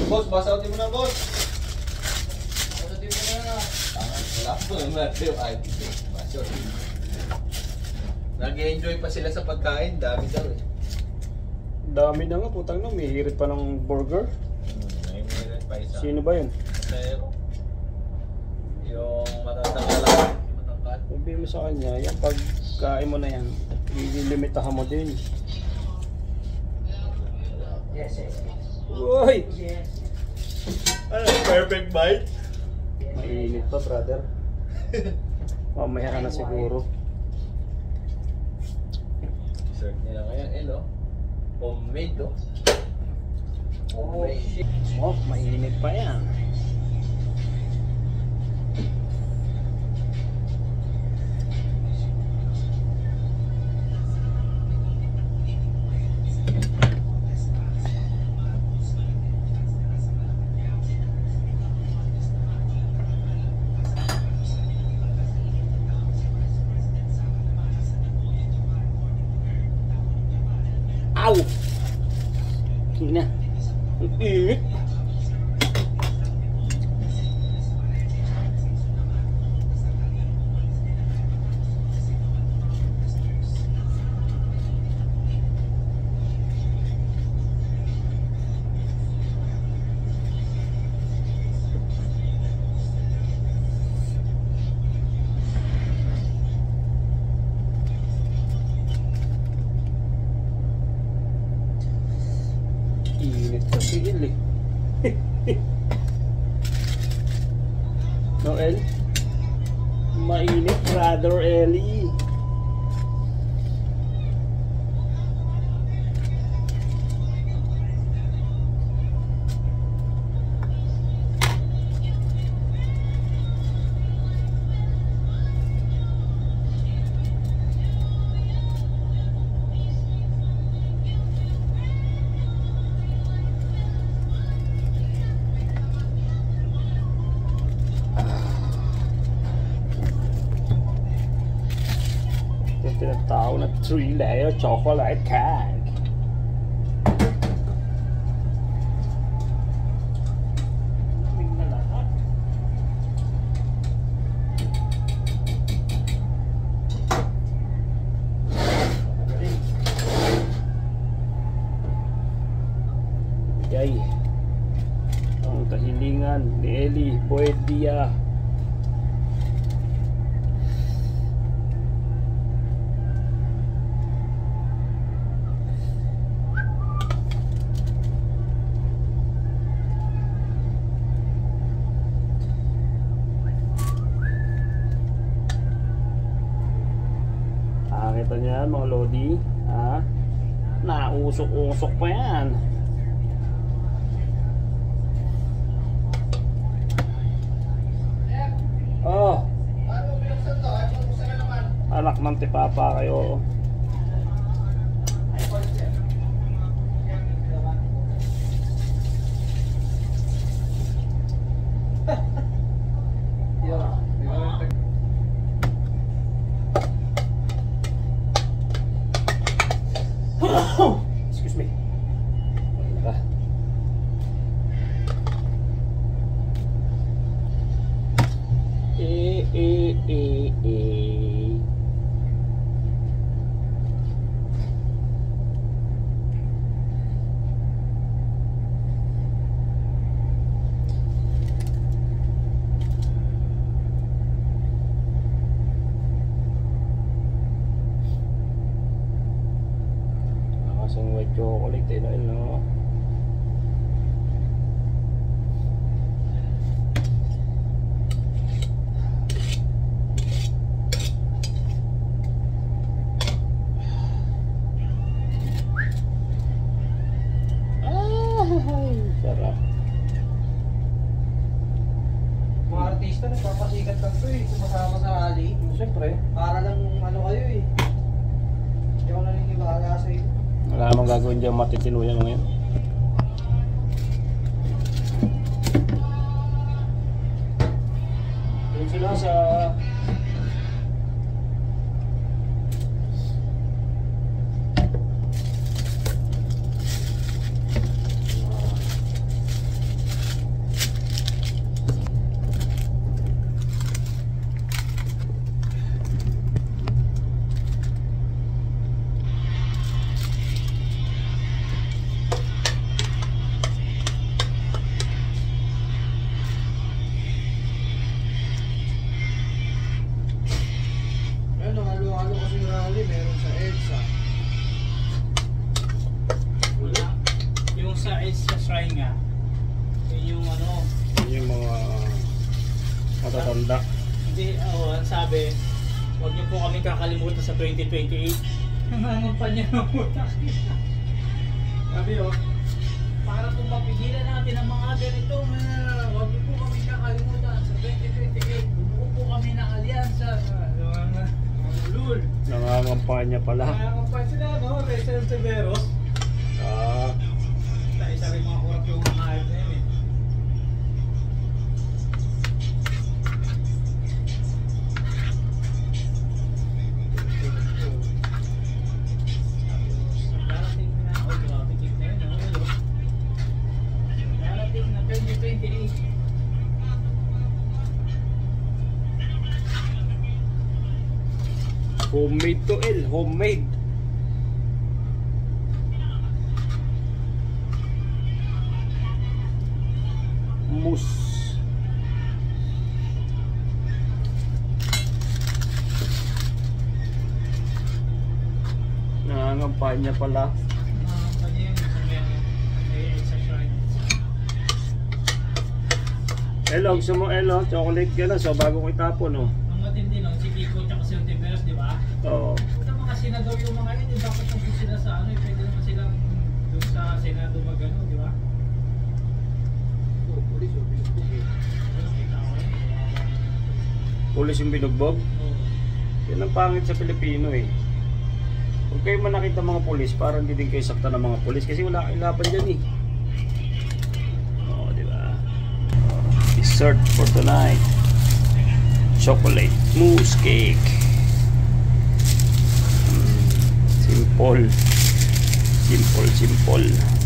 Boss, basautin mo na, boss. Basautin mo na. Wala po naman yung IT. Basautin. Nag-enjoy pa sila sa pagkain. Dami daw eh. Dami na nga, putang na. May hirit pa ng burger. May meron pa isa. Sino ba yun? Pero, yung matatanggal lang. Matangkal. Sabi mo sa kanya, yung pagkain mo na yan, ililimitahan mo din. Yes. Uy! Ano, perfect bite? Mainit pa, brother. Mamaya ka na siguro. Dessert nila ngayon, no? Homemade, no? Homemade. Oh, mainit pa yan. Ow! Kina. Init. Init sa sigil eh. Noel, mainit, brother Ellie. Tinatawag na 3-layer chocolate cake. Lamig na lahat. Yay. Ang kahilingan ni Ellie Boedia. Kita niya mga lodi, ha? Nausok-usok pa yan. Oh, anak ng tipapa kayo. Excuse me. Nakasang white chocolate eh, no? Sarap. Mga artista nagpapasikat lang to eh, sumasama sa rally. Siyempre, Para lang ano kayo eh. Hindi ako naniniwala sa iyo. wala namang gagawin dyan, matitino yan ngayon. Doon sila sa matatanda. Hindi, ang sabi, huwag niyo po kami kakalimutan sa 2028. Nangangampanya ng utak. Sabi para kung mapigilan natin ang mga ganito, huwag niyo po kami kakalimutan sa 2028. Bumuo po kami ng alyansa. Mga ulul. Nangangampanya pala. Nangangampanya sila, no? Rizal Severos. Isa rin mga kurap yung mga hayop na yun eh. Darating na, grabe tip na yun, darating na 2028. Homemade to El, homemade. Mousse. Nangangampanya pala. Nangangampanya yun, sa shrine. Elo, gusto mo Elo? Chocolate ka na, so bago ko itapon, oh. Ang matindi nun, si Kiko tsaka si Ontiveros, di ba? Oo. Puta mga senador yung mga yun, yung dapat nandun sila sa ano, pwede naman silang doon sa Senado magano, di ba? Pulis yung binugbog eh. Pulis yung binugbog. Yan ang pangit sa Pilipino eh. Huwag kayo man nakita mga pulis, parang hindi din kayo sakta ng mga pulis kasi wala kayong laban dyan eh. Oo, di ba? Dessert for tonight. Chocolate mousse cake. Simple. Simple.